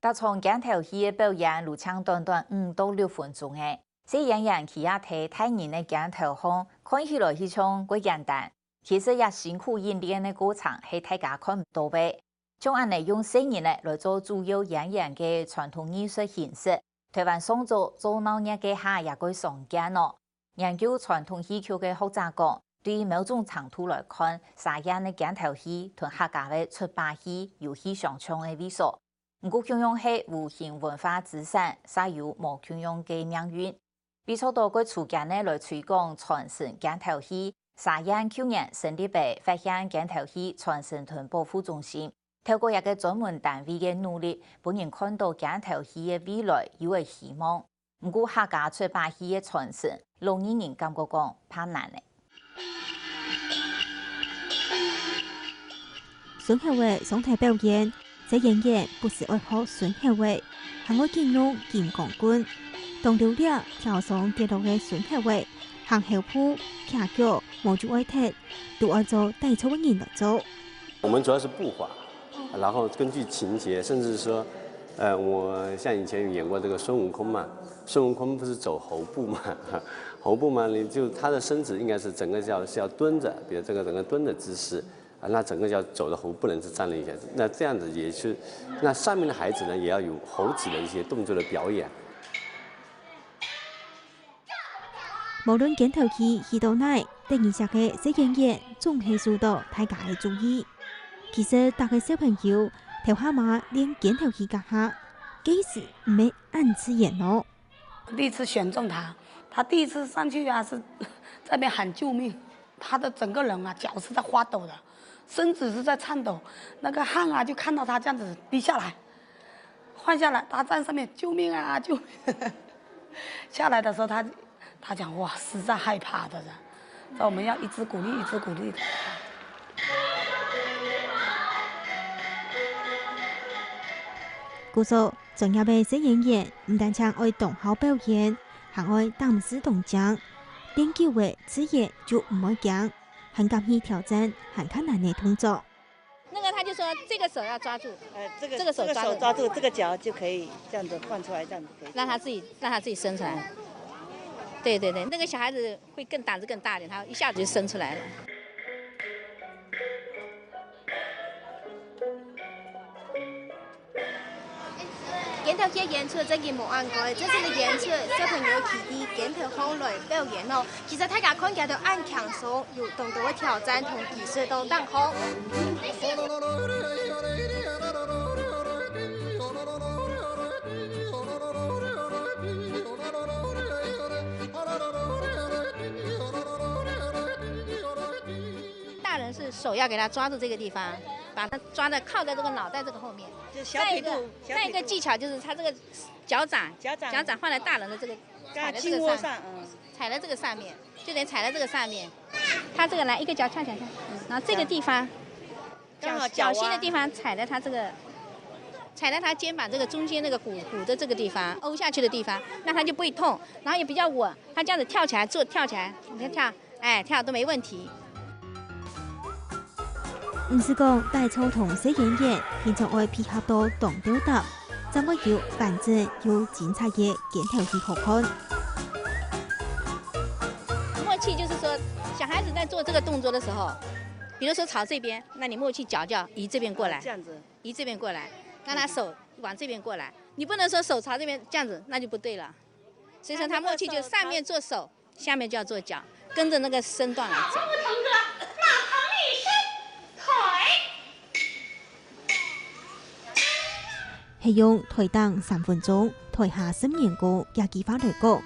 搭從鏡頭戲嘅表演，路程短5到6分鐘嘅。這演員佢也睇太人嘅鏡頭腔，看起來係像過簡單，其實也辛苦演練嘅過程係大家看唔到嘅。將安尼用聲音來做主要演員嘅傳統藝術形式，台灣創作做鬧熱嘅下也過常見咯。研究傳統戲曲嘅學者講，對某種程度來看，沙演嘅鏡頭戲同客家嘅出版戲有戲相像嘅味素。唔過共用係無形文化資產，煞有無共用嘅命運。比較多個處境呢來推廣傳承鏡頭戲，沙演去年成立嘅發現鏡頭戲傳承同保護中心，透過一個專門單位嘅努力，本人看到鏡頭戲嘅未來有個希望。唔過客家出版戲嘅傳承，老年人感覺講怕難咧。孫學偉上台表演。這演員不是愛學孫學偉，係愛見用金剛棍。當流量跳上跌落嘅孫學偉，行後鋪、卡腳、冇住愛踢，都愛做帶錯嘅人來做。我們主要是步伐，然後根據情節，甚至說，我像以前有演過這個孫悟空嘛，孫悟空不是走猴步嘛，猴步嘛，你就他的身子應該是整個是要蹲着，比如這個整個蹲的姿勢。那整個要走的猴不能是站了一下，那這樣子也是，那上面的孩子呢也要有猴子的一些動作的表演。無論鏡頭戲戲到哪，第二集嘅這演員總係受到大家嘅注意。其實大個小朋友頭下馬練鏡頭戲家下，幾時唔係暗自演咯。第一次選中他第一次上去啊是在那邊喊救命，他的整個人啊腳是在發抖的。身子是在顫抖，那個汗啊就看到他這樣子滴下來，換下來，他站上面救命啊救命！下來的時候他講哇實在害怕的人，所以我們要一直鼓勵，一直鼓勵他。故說專業嘅小演員唔單止愛動口表演，還愛當時動將，練久嘅職業就唔會驚。很敢於挑戰，很困難的動作。那個他就說，這個手要抓住，這個手抓住，這個腳就可以這樣子放出來，這樣子可以。讓他自己伸出來。對對對，那個小孩子會膽子更大點，他一下子就伸出來了。鏡頭戲演出真係冇按過，真正嘅演出小朋友佢啲鏡頭腔來表演咯。其實大家看見都按強鬆，有動作嘅挑戰同技術都當好。大人是手要給他抓住這個地方，把他抓得靠在這個腦袋這個後面。再一個技巧就是他這個腳掌放在大人的這個踩在這個上，踩在這個上面，就得踩在這個上面。他這個來一個腳跳起來，然後這個地方腳心的地方踩在他這個，踩在他肩膀這個中間那個骨的這個地方，凹下去的地方，那他就不會痛，然後也比較穩。他這樣子跳起來跳起來，你看跳，哎，跳都沒問題。唔是講帶操同小演員平常愛配合到動表達，怎麼要反正有精彩嘅鏡頭戲好看。默契就是說，小孩子在做這個動作的時候，比如說朝這邊，那你默契腳就要移這邊過來，這樣子移這邊過來，讓他手往這邊過來。你不能說手朝這邊這樣子，那就不對了。所以說他默契就上面做手，下面就要做腳，跟着那個身段來走。係用台當3分鐘，台下10年歌也幾番來過，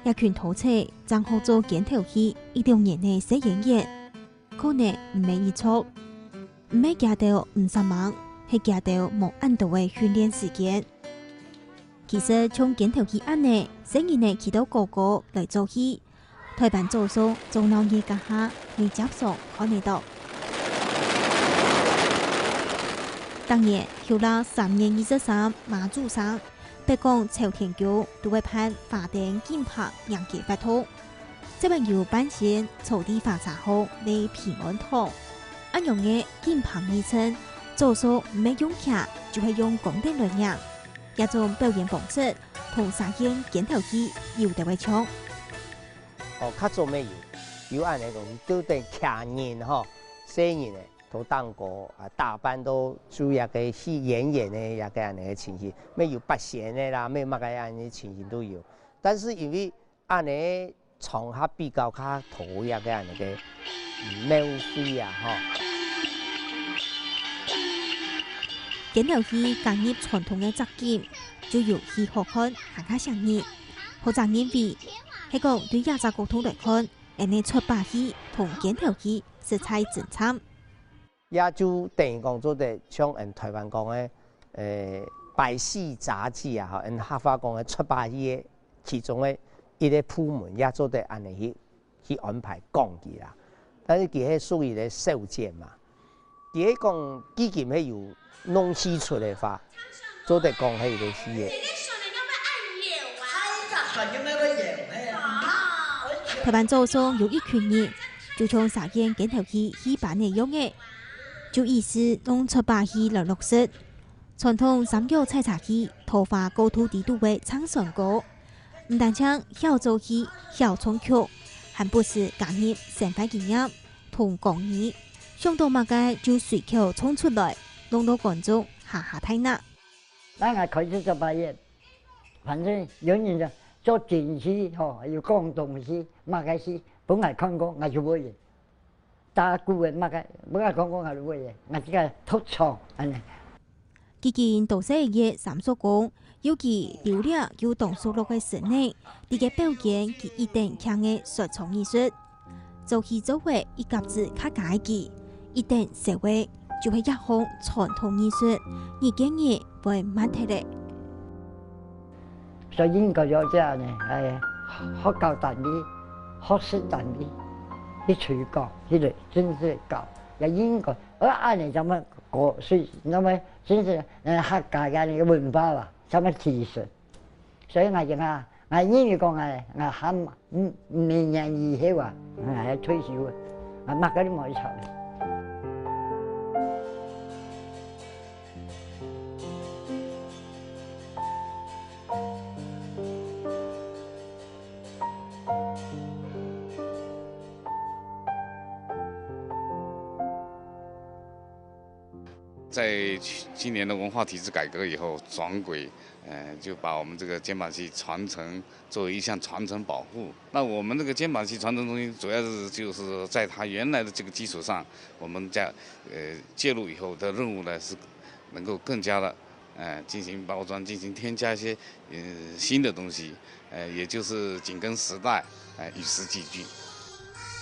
一群土車正學做鏡頭戲1-2年嘅小演員，可能唔係易錯，唔係夾到50萬，係夾到冇按到嘅訓練時間。其實從鏡頭戲安呢，小演員起到個個來做戲，台灣做數做鬧熱家下，你接受看得到。當然，後來3月23馬祖上，北港朝天橋都會判法定檢拍人機發通，這邊有半線草地發茶後嚟平安堂，一樣嘅檢拍昵稱，做數唔係用卡，就係用公定來贏。一種表演方式同沙縣鏡頭戲有得位搶。哦，較早咩有按那種都對徛人吼，細人咧都當過啊，大班都做一個戲演員的一個安尼個情形，咩有八仙的啦，咩乜個安尼情形都有。但是因為安尼場合比較較土一個安尼個免費啊，吼。鏡頭戲加入傳統嘅雜技，就由戲好看行較上熱，好賺演費。係講對亞洲溝通來看，安尼出把戲同鏡頭戲色彩真參。也就等於講做的像台灣講嘅百戲雜技啊，嚇，客家講嘅出把戲其中嘅一個部門，也做得安尼去安排講佢啦。但是佢係屬於咧少見嘛，佢係講基金係有弄戲出嚟法，做得講係個戲嘅。台灣早上有一群人就從沙縣鏡頭戲戲班內用嘅，就意思用出把戲來落實。傳統三角採茶戲、桃花高土地度嘅唱上歌，唔但唱曉做戲、曉創曲，還不時加入生態經驗同講義，想到乜嘅就隨口衝出來，弄到觀眾哈哈睇嗱。咱也開始做把戲，反正有人就做電視吼，要講東西，乜嘅事本來看過我就會嘅，打鼓嘅乜嘅，本來講過我就會嘅，我只係突唱安尼。基建導師嘅三叔講，尤其流量有動數落嘅時呢，啲嘅表演佢一定強嘅說唱藝術，做戲做會一甲子較解記，一定社會就係一項傳統藝術，而今日會慢睇咧。所以應該有即係呢，學教單啲，學識單啲，去推廣，去嚟真係教，也應該，按你咁樣過，所以咁樣真係客家嘅呢個文化啦，咁樣提升。所以我講啊，我英語講啊，我喊明年以後啊，我係退休啊，我乜嗰啲冇錯。在今年的文化体制改革以后，转轨，就把我们这个肩膀戏传承作为一项传承保护。那我们这个肩膀戏传承中心，主要是就是在它原来的这个基础上，我们介入以后的任务呢，是能够更加的进行包装，进行添加一些新的东西，也就是紧跟时代，与时俱进。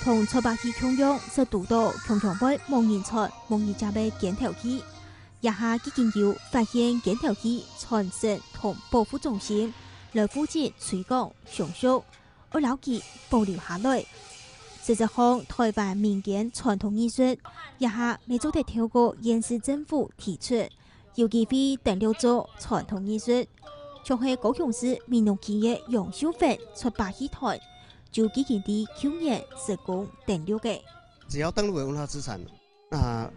同出把戲共用，是讀到強杯蒙人才、蒙人家嘅鏡頭戲。一下基建要發現鏡頭戲傳承同保護中心，來負責推廣上修，而留記保留下來。事實上，台灣民間傳統藝術一下未做得透過縣市政府提出，有機會登錄做傳統藝術，像係高雄市民農企業楊秀芬出把戲團，就基建啲去年施工登錄嘅。只要登錄為文化資產，那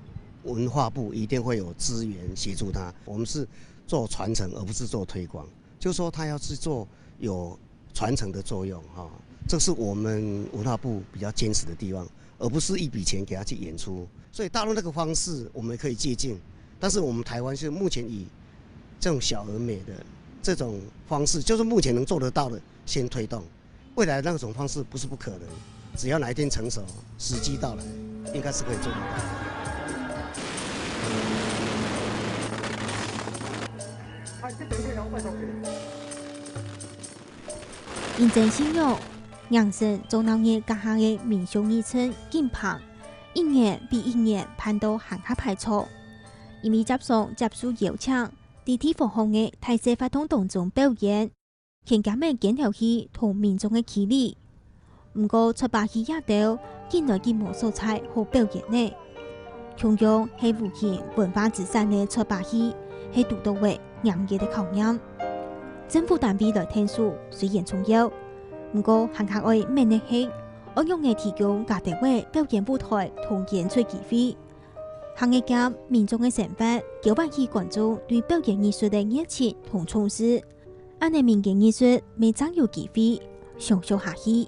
文化部一定會有資源協助他。我們是做傳承，而不是做推廣。就是說，他要去做有傳承的作用，哈，這是我們文化部比較堅持的地方，而不是一筆錢給他去演出。所以大陸那個方式我們可以借鑑，但是我們台灣是目前以這種小而美的這種方式，就是目前能做得到的先推動。未來那種方式不是不可能，只要哪一天成熟，時機到來，應該是可以做得到。認真信用，養成中南嘅家下嘅民俗藝術金棒，一年比一年攀到行下排錯，因為接受邀請，地地方方嘅大社發通當中表演，khiến cả mấy鏡頭戲同民眾嘅起立。唔過出把戲也到，見來見無素材好表演呢。同樣係無形文化資產嘅出把戲，係獨到嘅嚴格嘅考驗。政府單位來聽數雖然重要，唔過行下愛咩呢係，我用嚟提供家庭嘅表演舞台同演出機會。行业界民众嘅想法，叫唤起观众对表演艺术的热情同重视。安尼民间艺术未曾有机会上下下去。